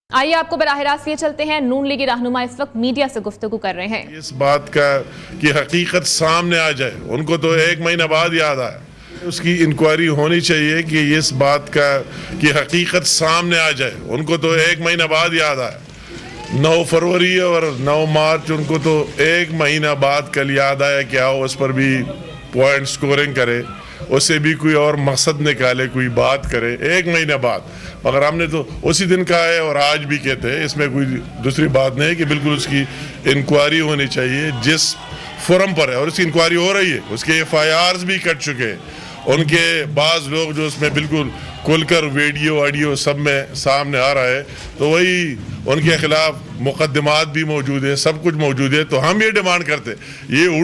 آئیے آپ کو براہ راست یہ چلتے ہیں نون لیگی رہنما اس وقت میڈیا سے گفتگو کر رہے ہیں۔ اس بات کا کہ حقیقت سامنے آ جائے، ان کو تو ایک مہینہ بعد یاد آیا، اس کی انکوائری ہونی چاہیے کہ اس بات کا کہ حقیقت سامنے آ جائے، ان کو تو ایک مہینہ بعد یاد آیا۔ 9 فروری اور 9 مارچ ان کو تو ایک مہینہ بعد کل یاد آیا کہ آؤ اس پر بھی پوائنٹ سکورنگ کرے، اس سے بھی کوئی اور مقصد نکالے، کوئی بات کرے ایک مہینہ بعد۔ مگر ہم نے تو اسی دن کہا ہے اور آج بھی کہتے ہیں، اس میں کوئی دوسری بات نہیں ہے کہ بالکل اس کی انکوائری ہونی چاہیے جس فورم پر ہے، اور اس کی انکوائری ہو رہی ہے، اس کے FIRs بھی کٹ چکے ہیں۔ ان کے بعض لوگ جو اس میں بالکل کھل کر ویڈیو آڈیو سب میں سامنے آ رہا ہے، تو وہی ان کے خلاف مقدمات بھی موجود ہے، سب کچھ موجود ہے۔ تو ہم یہ ڈیمانڈ کرتے، یہ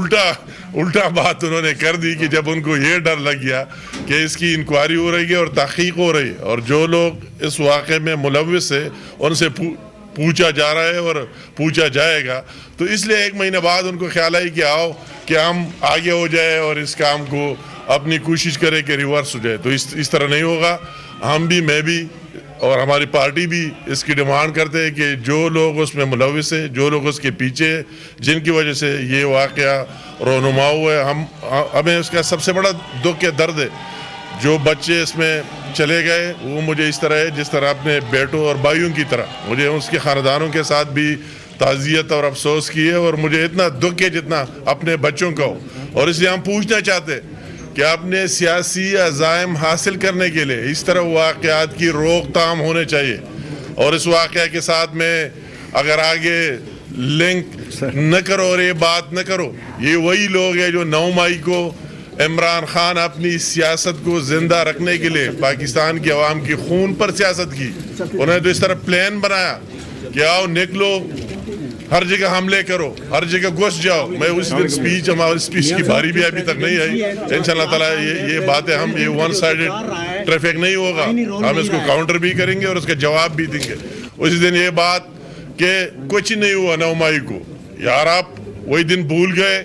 الٹا بات انہوں نے کر دی کہ جب ان کو یہ ڈر لگ گیا کہ اس کی انکوائری ہو رہی ہے اور تحقیق ہو رہی ہے، اور جو لوگ اس واقعے میں ملوث ہے ان سے پوچھا جا رہا ہے اور پوچھا جائے گا، تو اس لیے ایک مہینے بعد ان کو خیال آئی کہ آؤ کہ ہم آگے ہو جائے اور اس کام کو اپنی کوشش کرے کہ ریورس ہو جائے۔ تو اس طرح نہیں ہوگا۔ ہم بھی، میں بھی اور ہماری پارٹی بھی اس کی ڈیمانڈ کرتے ہیں کہ جو لوگ اس میں ملوث ہیں، جو لوگ اس کے پیچھے، جن کی وجہ سے یہ واقعہ رونما ہوا ہے، ہمیں اس کا سب سے بڑا دکھ ہے، درد ہے۔ جو بچے اس میں چلے گئے وہ مجھے اس طرح ہے جس طرح اپنے بیٹوں اور بھائیوں کی طرح مجھے اس کے خاندانوں کے ساتھ بھی تعزیت اور افسوس کی ہے، اور مجھے اتنا دکھ ہے جتنا اپنے بچوں کا ہو۔ اور اس لیے ہم پوچھنا چاہتے ہیں کہ اپنے سیاسی عزائم حاصل کرنے کے لیے اس طرح واقعات کی روک تھام ہونے چاہیے، اور اس واقعہ کے ساتھ میں اگر آگے لنک نہ کرو اور یہ بات نہ کرو، یہ وہی لوگ ہیں جو 9 مئی کو عمران خان اپنی سیاست کو زندہ رکھنے کے لیے پاکستان کی عوام کی خون پر سیاست کی۔ انہوں نے تو اس طرح پلان بنایا کہ آؤ نکلو، ہر جگہ حملے کرو، ہر جگہ گھس جاؤ۔ میں اس دن ہماری اسپیچ کی باری بھی ابھی تک نہیں آئی۔ انشاءاللہ تعالیٰ یہ باتیں ہم یہ ون سائیڈڈ ٹریفک نہیں ہوگا، ہم اس کو کاؤنٹر بھی کریں گے اور اس کا جواب بھی دیں گے۔ اسی دن یہ بات کہ کچھ نہیں ہوا 9 مئی کو، یار آپ وہی دن بھول گئے،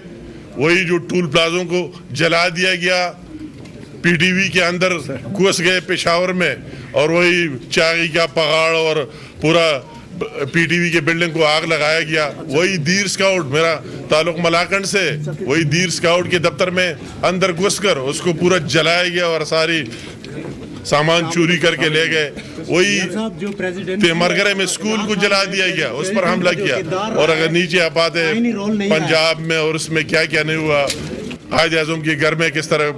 وہی جو ٹول پلازوں کو جلا دیا گیا، PTV کے اندر گھس گئے پشاور میں، اور وہی چاغی کا پہاڑ اور پورا PTV کے بلڈنگ کو آگ لگایا گیا، وہی دیر سکاؤٹ، میرا تعلق ملاکنڈ سے، وہی دیر سکاؤٹ کے دفتر میں اندر گھس کر اس کو پورا جلایا گیا اور ساری سامان چوری کر کے لے گئے، وہی تیمرگرے میں اسکول کو جلا دیا گیا، اس پر حملہ کیا۔ اور اگر نیچے آپ آتے پنجاب میں اور اس میں کیا کیا نہیں ہوا، قائد اعظم کے گھر میں کس طرح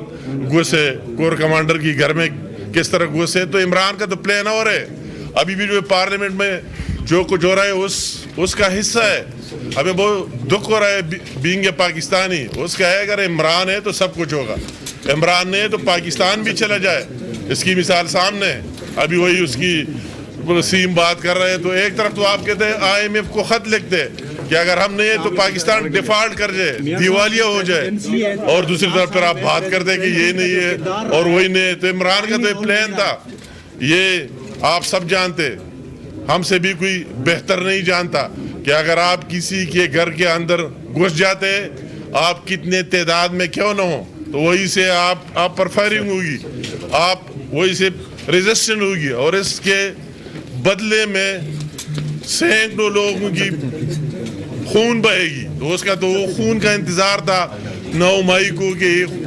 گھسے، کور کمانڈر کی گھر میں کس طرح گھسے، تو عمران کا تو پلان اور ہے۔ ابھی بھی جو پارلیمنٹ میں جو کچھ ہو رہا ہے اس کا حصہ ہے۔ ہمیں بہت دکھ ہو رہا ہے بینگ اے پاکستانی، اس کا ہے اگر عمران ہے تو سب کچھ ہوگا، عمران نہیں ہے تو پاکستان بھی چلا جائے، اس کی مثال سامنے ہے۔ ابھی وہی اس کی سیم بات کر رہے ہیں، تو ایک طرف تو آپ کہتے ہیں IMF کو خط لکھتے کہ اگر ہم نہیں ہے تو پاکستان ڈیفالٹ کر جائے، دیوالیہ ہو جائے، اور دوسری طرف پھر آپ بات کرتے کہ یہ نہیں ہے اور وہی نہیں ہے۔ تو عمران کا تو یہ پلان تھا، یہ آپ سب جانتے، ہم سے بھی کوئی بہتر نہیں جانتا کہ اگر آپ کسی کے گھر کے اندر گھس جاتے، آپ کتنے تعداد میں کیوں نہ ہو، تو وہی سے آپ پر فائرنگ ہوگی، آپ وہی سے ریزسٹنٹ ہوگی، اور اس کے بدلے میں سینکڑوں لوگوں کی خون بہے گی۔ تو اس کا تو وہ خون کا انتظار تھا 9 مئی کو کہ یہ